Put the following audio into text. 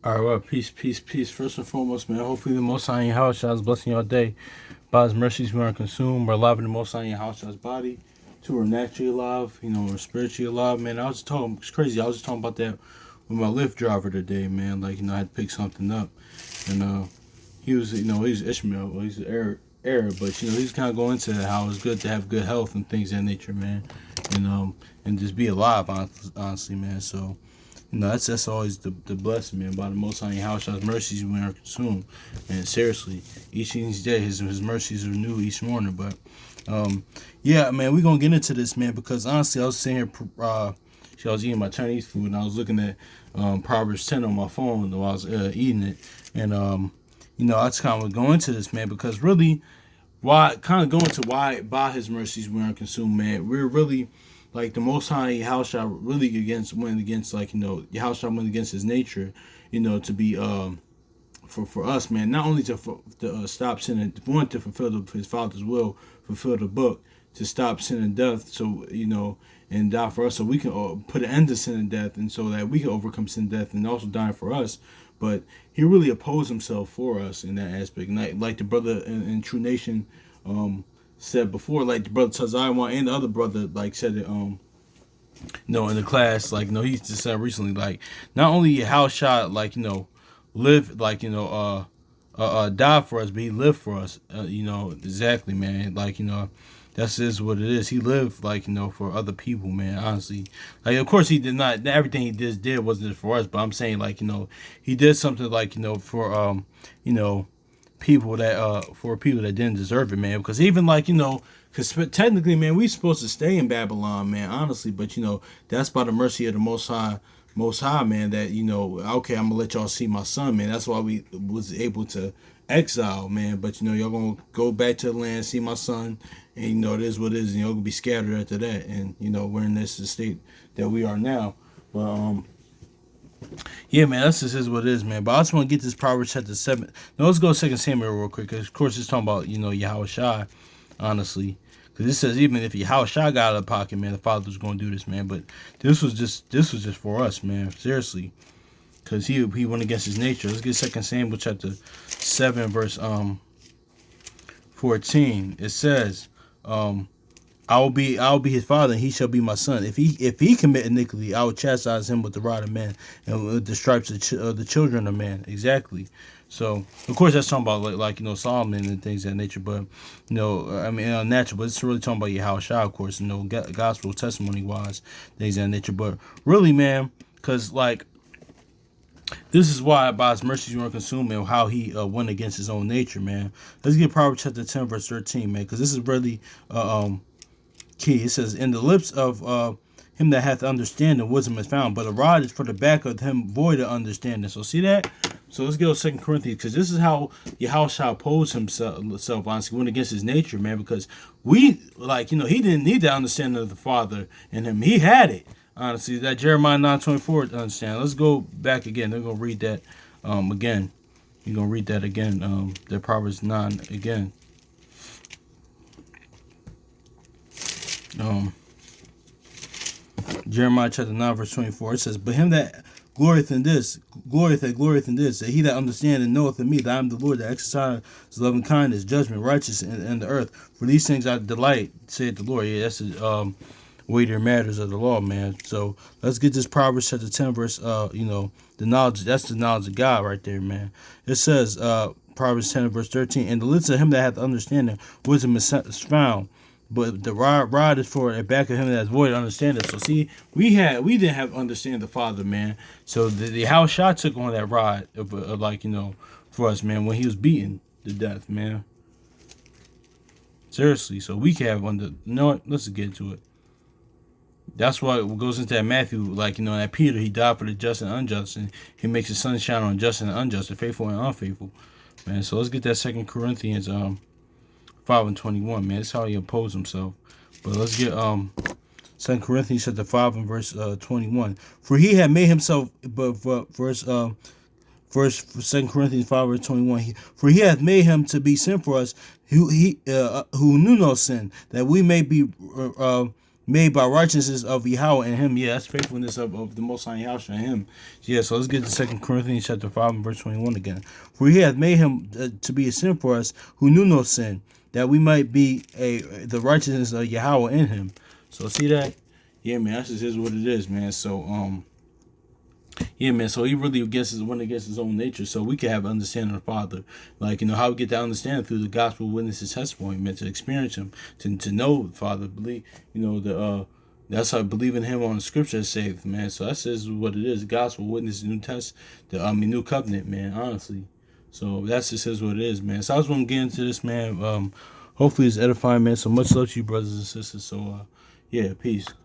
All right, well, peace, peace, peace. First and foremost, man, hopefully the Most High in your house shall blessing your day. By His mercies, we are consumed. We're alive in the Most High in your house shall's body. Two, we're naturally alive, we're spiritually alive, man. I was just talking, it's crazy. I was just talking about that with my Lyft driver today, man. Like, I had to pick something up. And he was, he's Ishmael, well, he's Arab, but, he's kind of going into how it's good to have good health and things of that nature, man. And just be alive, honestly, man. So, that's always the blessing, man. By the Most High in your house, His mercies we are consumed. And seriously, each and each day, His mercies are new each morning. But yeah, man, we're gonna get into this, man, because honestly, I was sitting here, I was eating my Chinese food, and I was looking at Proverbs 10 on my phone while I was eating it, and I just kind of go into this, man, because really, why kind of go into why by His mercies we are consumed, man. We're really like the Most High Yahushua really went against Yahushua went against His nature, to be for us, man. Not only to stop sinning, one to fulfill His Father's will, fulfill the book, to stop sin and death, so and die for us, so we can put an end to sin and death, and so that we can overcome sin and death, and also die for us. But He really opposed Himself for us in that aspect, and like the brother in True Nation said before, like the brother Tazaiwan and the other brother like said it in the class, like he just said recently, like not only how shot live die for us, but He lived for us, exactly, man. That's just what it is. He lived for other people, man. Honestly, like of course He did not, everything He did wasn't for us, but I'm saying He did something for people that for people that didn't deserve it, man. Because even because technically, man, we supposed to stay in Babylon, man. Honestly, but that's by the mercy of the Most High, man. That okay, I'm gonna let y'all see my son, man. That's why we was able to exile, man. But y'all gonna go back to the land, see my son, and it is what it is, and y'all gonna be scattered after that, and we're in this state that we are now. But yeah, man, that's just is what it is, man. But I just want to get this Proverbs chapter 7. Now, let's go to 2 Samuel real quick, because, of course, it's talking about, Yahweh Shai, honestly. Because it says even if Yahweh Shai got out of the pocket, man, the Father was going to do this, man. But this was just for us, man, seriously. Because he went against His nature. Let's get 2 Samuel chapter 7, verse 14. It says, I will be his father, and he shall be my son. If he commit iniquity, I will chastise him with the rod of man and with the stripes of the children of man. Exactly. So of course that's talking about Solomon and things of that nature, but natural. But it's really talking about Yahushua, of course. Gospel testimony wise, things of that nature. But really, man, because this is why by His mercies you are consumed, and how He went against His own nature, man. Let's get Proverbs chapter 10, verse 13, man, because this is really key. It says, in the lips of him that hath understanding, wisdom is found, but a rod is for the back of him void of understanding. So see that? So let's go to 2 Corinthians, because this is how Yahushua opposed himself, honestly, went against his nature, man, because he didn't need the understanding of the Father in him. He had it, honestly. That Jeremiah 9:24 understand. Let's go back again. They're going to read that again. You're going to read that again, the Proverbs 9 again. Jeremiah chapter 9, verse 24, it says, but him that glorieth in this, that he that understandeth and knoweth of me, that I am the Lord that exercise loving kindness, judgment, righteousness in the earth. For these things I delight, saith the Lord. Yeah, that's the weightier matters of the law, man. So let's get this Proverbs chapter 10, verse, the knowledge, that's the knowledge of God right there, man. It says, Proverbs 10, verse 13, and the lips of him that hath understanding, wisdom is found. But the rod is for the back of him that's void of understanding. So see, we didn't have understand the Father, man. So the how Shah took on that rod for us, man, when He was beaten to death, man. Seriously, so we can have let's get to it. That's why it goes into that Matthew, that Peter, he died for the just and unjust, and He makes His sun shine on just and unjust, the faithful and unfaithful, man. So let's get that 2 Corinthians 5:21, man. That's how He opposed Himself. But let's get 2 Corinthians chapter 5 and verse 21. For He had made Himself, but verse 2 Corinthians 5 verse 21. For He hath made Him to be sin for us, who knew no sin, that we may be made by righteousness of Yahweh in him. Yeah, that's faithfulness of the Most High Yahweh in him. Yeah, so let's get to 2 Corinthians chapter 5 and verse 21 again. For he hath made him to be a sin for us who knew no sin, that we might be the righteousness of Yahweh in him. So see that? Yeah, man, that's just what it is, man. So yeah, man. So he really went against his own nature, so we can have understanding of the Father. Like, how we get to understand through the gospel witnesses testimony, man, to experience him, to know the Father, believe, that's how believing him on the scripture is saved, man. So that's just what it is. Gospel witness, new covenant, man. Honestly, so that's just what it is, man. So I just want to get into this, man. Hopefully it's edifying, man. So much love to you, brothers and sisters. So yeah, peace.